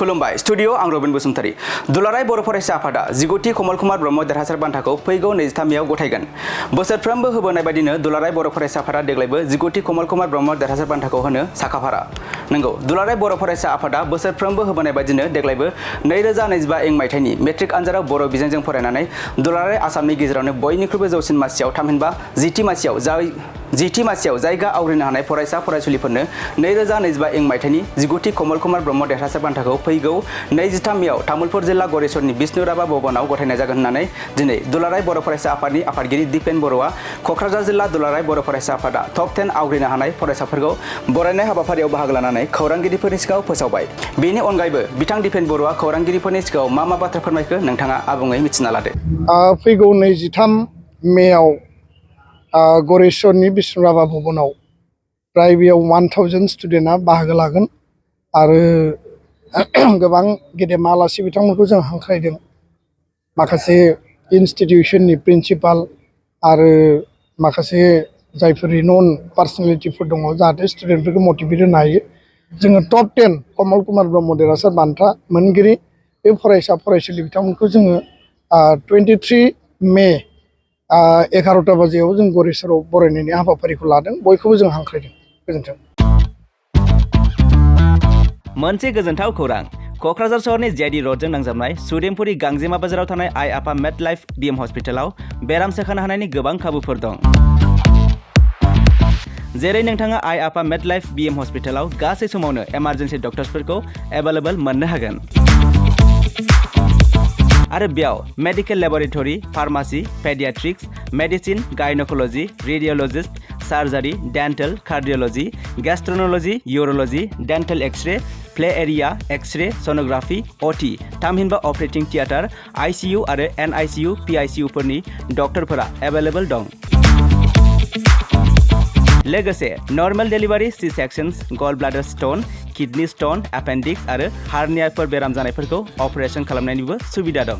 खुलुमबाय स्टुडिअ आं रबिन बसुमतारी दुलाराय बर' फरायसा आफादा 19थि कमल कुमार ब्रह्म देरहासार बान्थाखौ फैगौ 23 मेयाव गथायगोन। बोसोरफ्रोमबो होबोनाय बायदिनो दुलाराय बर' फरायसा आफादा देग्लायबो 19थि कमल कुमार ब्रह्म देरहासार बान्थाखौ होनो साखाफारा। नंगौ, दुलाराय बर' फरायसा आफादा बोसोरफ्रोमबो होबोनाय बायदिनो देग्लायबो 2025 इं मायथाइनि मेट्रिक आनजादाव बर' बिजोंजों फरायनानै दुलाराय आसामनि गेजेरावनो बयनिख्रुइबो जौसिन मासियाव थामहिनबा 10थि मासियाव जायगा आवग्रिनो हानाय फरायसा फरायसुलिफोरनो 2025 इं मायथाइनि 19थि कमल कुमार ब्रह्म देरहासार बान्थाखौ फैगौ 23 मेयाव तामुलपुर जिल्ला गरेस्वरनि बिष्णु राभा भवनाव गथायनाय जागोन होननानै दिनै दुलाराय बर' फरायसा आफादनि आफादगिरि दिपेन बर'आ क'क्राझार जिल्ला दुलाराय बर' फरायसा आफादा टप 10 आवग्रिनो हानाय फरायसाफोरखौ बरायनाय हाबाफारियाव बाहागो लानानै खौरांगिरिफोरनि सिगाङाव फोसावबाय। बेनि अनगायैबो बिथां दिपेन बर'आ खौरांगिरिफोरनि सिगाङाव मा बाथ्रा फोरमायखो नोंथाङा आबुङै मिथिना लादो। फैगौ 23 मेयाव गरेस्वरनि बिष्णु राभा भवनाव प्राय बेयाव 1000 स्टुडेन्टआ बाहागो लागोन आरो गोबां गेदेमा आलासि बिथांमोनखौ जों हांख्रायदों। माखासे इनस्टिटिउसननि प्रिन्सिपाल आरो माखासे जायफोर नन पार्सनेलिटिफोर दङ जाहाथे स्टुडेन्टफोरखौ मटिभेट होनो हायो। जोङो टप 10 कमल कुमार ब्रह्म देरहासार बान्था मोनगिरि बे फरायसा फरायसुलि बिथांमोनखौ जोङो 23 मे 11टा बाजियाव जों गरेस्वराव बरायनायनि हाबाफारिखौ लादों। बयखौबो जों हांख्रायदों। गोजोन्थों। मोनसे गोजोनथाव खौरां। क'क्राझार सहरनि जेआइडि रडजों नांजाबनाय सुदेमपुरि गांजेमा बाजाराव थानाय आइ आफा मेड लाइफ बिएम हस्पिटालाव बेराम सोखानो हानायनि गोबां खाबुफोर दं। जेरै नोंथाङा आइ आफा मेड लाइफ बिएम हस्पिटालाव गासै समावनो इमारजेन्सि डक्टर्सफोरखौ एभेलेबल मोननो हागोन। आरो बेयाव medical laboratory, pharmacy, paediatrics, medicine, gynaecology, radiologist, surgery, dental, cardiology, gastroenterology, urology, dental x-ray, play area, x-ray, sonography, OT, थामहिनबा अपारेटिं थियेटार, आइसिइउ आरो एनआइसिइउ, पिआइसिइउ फोरनि डक्टरफोरा एभेलेबल दं। लोगोसे normal delivery, C sections, gall bladder stone, kidney stone, appendix आरो हार्नियाफोर बेराम जानायफोरखौ operation खालामनायनिबो सुबिदा दं।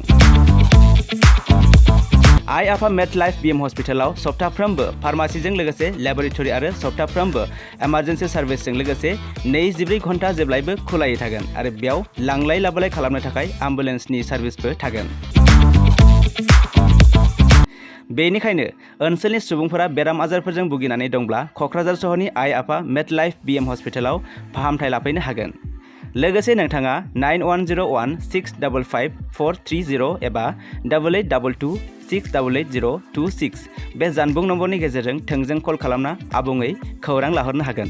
आइ आफा मेड लाइफ बिएम हस्पिटालाव सप्ताफ्रोमबो फार्मासिजों लोगोसे लेबरेटरि आरो सप्ताफ्रोमबो इमारजेन्सि सार्भिसजों लोगोसे 24 घन्टा जेब्लायबो खुलायै थागोन आरो बेयाव लांलाय लाबोलाय खालामनो थाखाय एम्बुलेन्सनि सार्भिसबो थागोन। बेनिखायनो ओनसोलनि सुबुंफोरा बेराम आजारफोरजों भुगिनानै दंब्ला क'क्राझार सहरनि आइ आफा मेड लाइफ बिएम हस्पिटालाव फाहामथाय लाफैनो हागोन। लोगोसे नोंथाङा 9101655430 एबा 8822688026 बे जानबुं नम्बरनि गेजेरजों थोंजों कल खालामना आबुङै खौरां लाहरनो हागोन।